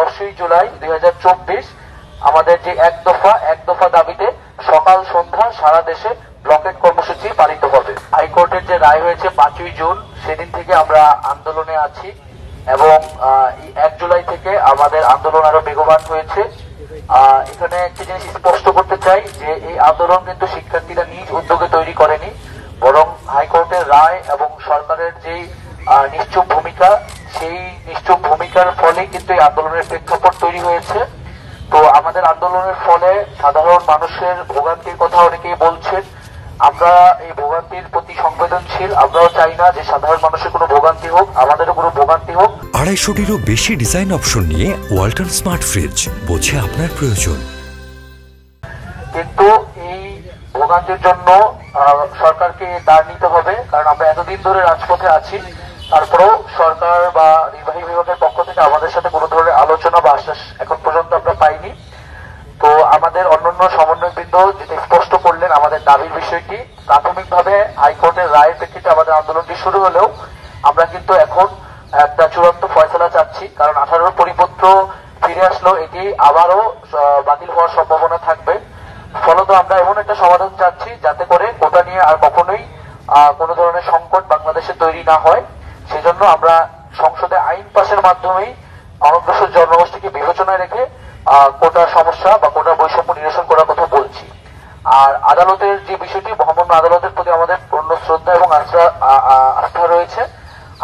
10ই জুলাই 2024 আমাদের যে এক দফা দাবিতে সকাল সন্ধ্যা সারা দেশে ব্লকেট কর্মসূচি পালিত হবে। হাইকোর্টের যে রায় হয়েছে 5ই জুন, সেদিন থেকে আমরা আন্দোলনে আছি এবং 1 জুলাই থেকে আমাদের আন্দোলন আরো বেগবান হয়েছে। এখানে একটি জিনিস স্পষ্ট করতে চাই যে এই আন্দোলন কিন্তু শিক্ষার্থীরা নিজ উদ্যোগে তৈরি করেনি, বরং হাইকোর্টের রায় এবং সরকারের যেই নিশ্চুপ ভূমিকা, সেই নিশ্চুপ ভূমিকার ফলে কিন্তু এই আন্দোলনের প্রেক্ষাপট তৈরি হয়েছে। তো আমাদের আন্দোলনের ফলে সাধারণ মানুষের ভোগান্তির কথা অনেকেই বলছেন। আমরা এই ভোগান্তির প্রতি সংবেদনশীল। আমরাও চাই না যে সাধারণ মানুষের কোনো ভোগান্তি হোক, আমাদেরও কোনো ভোগান্তি হোক। 250-টিরও বেশি ডিজাইন অপশন নিয়ে ওয়ালটন স্মার্ট ফ্রিজ, বোঝে আপনার প্রয়োজন। কিন্তু এই ভোগান্তির জন্য সরকারকে দাঁড় নিতে হবে, কারণ আমরা এতদিন ধরে রাজপথে আছি, তারপরেও সরকার বা নির্বাহী বিভাগের পক্ষ থেকে আমাদের সাথে কোনো ধরনের আলোচনা বা আশ্বাস এখন পর্যন্ত আমরা পাইনি। তো আমাদের অন্যান্য সমন্বয়বৃন্দ যেটা স্পষ্ট করলেন আমাদের দাবির বিষয়টি, প্রাথমিকভাবে হাইকোর্টের রায়ের প্রেক্ষিতে আমাদের আন্দোলনটি শুরু হলেও আমরা কিন্তু এখন একটা চূড়ান্ত ফয়সালা চাচ্ছি, কারণ 18 পরিপত্র ফিরে আসলো, এটি আবারও বাতিল হওয়ার সম্ভাবনা থাকবে। ফলত আমরা এমন একটা সমাধান চাচ্ছি যাতে করে কোটা নিয়ে আর কখনোই কোনো ধরনের সংকট বাংলাদেশে তৈরি না হয়। সেজন্য আমরা সংসদে আইন পাশের মাধ্যমেই অনগ্রসর জনগোষ্ঠীকে বিবেচনায় রেখে কোটা সমস্যা বা কোটা বৈষম্য নিরসন করার কথা বলছি। আর আদালতের যে বিষয়টি, মহামান্য আদালতের প্রতি আমাদের পূর্ণ শ্রদ্ধা এবং আস্থা রয়েছে।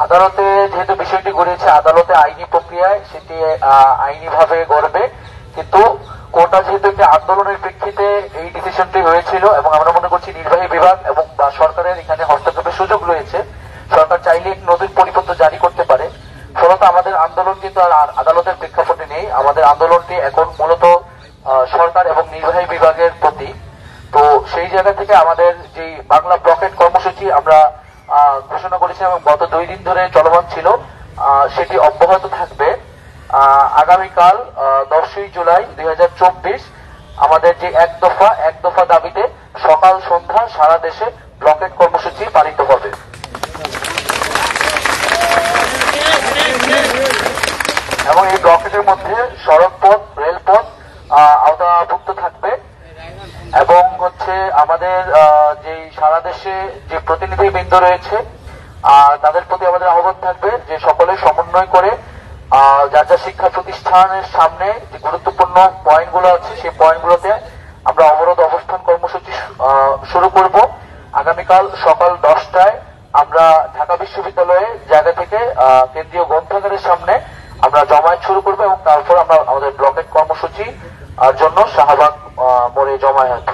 আদালতে যেহেতু বিষয়টি গড়িয়েছে, আদালতে আইনি প্রক্রিয়ায় সেটি আইনিভাবে গড়বে, কিন্তু কোটা যেহেতু একটি আন্দোলনের প্রেক্ষিতে এই ডিসিশনটি হয়েছিল এবং আমরা মনে করছি নির্বাহী বিভাগ এবং সরকারের এখানে হস্তক্ষেপের সুযোগ রয়েছে। সরকার চাইলে নতুন পরিপত্র জারি করতে পারে। ফলত আমাদের আন্দোলন কিন্তু আর আদালতের প্রেক্ষাপটে নেই। আমাদের আন্দোলনটি এখন মূলত সরকার এবং নির্বাহী বিভাগের প্রতি। তো সেই জায়গা থেকে আমাদের যে বাংলা ব্লকেট কর্মসূচি আমরা ঘোষণা করেছি এবং গত 2 দিন ধরে চলমান ছিল, সেটি অব্যাহত থাকবে। আগামীকাল 10ই জুলাই 2024 আমাদের যে এক দফা দাবিতে সকাল সন্ধ্যা সারা দেশে ব্লকেট কর্মসূচি পালিত হবে। এবং এই ব্লকেটের মধ্যে সড়কপথ, রেলপথ আওতাভুক্ত থাকবে এবং আমাদের যে সারা দেশে যে প্রতিনিধিবৃন্দ রয়েছে তাদের প্রতি আমাদের আহ্বান থাকবে যে সকলে সমন্বয় করে যার যার শিক্ষা প্রতিষ্ঠানের সামনে যে গুরুত্বপূর্ণ পয়েন্টগুলো আছে সেই পয়েন্টগুলোতে আমরা অবরোধ অবস্থান কর্মসূচি শুরু করব। আগামীকাল সকাল 10টায় আমরা ঢাকা বিশ্ববিদ্যালয়ের জায়গা থেকে কেন্দ্রীয় গ্রন্থাগারের সামনে আমরা জমায়েত শুরু করবো এবং তারপর আমরা আমাদের ব্লকেট কর্মসূচি জন্য শাহবাগ মোড়ে জমায়েত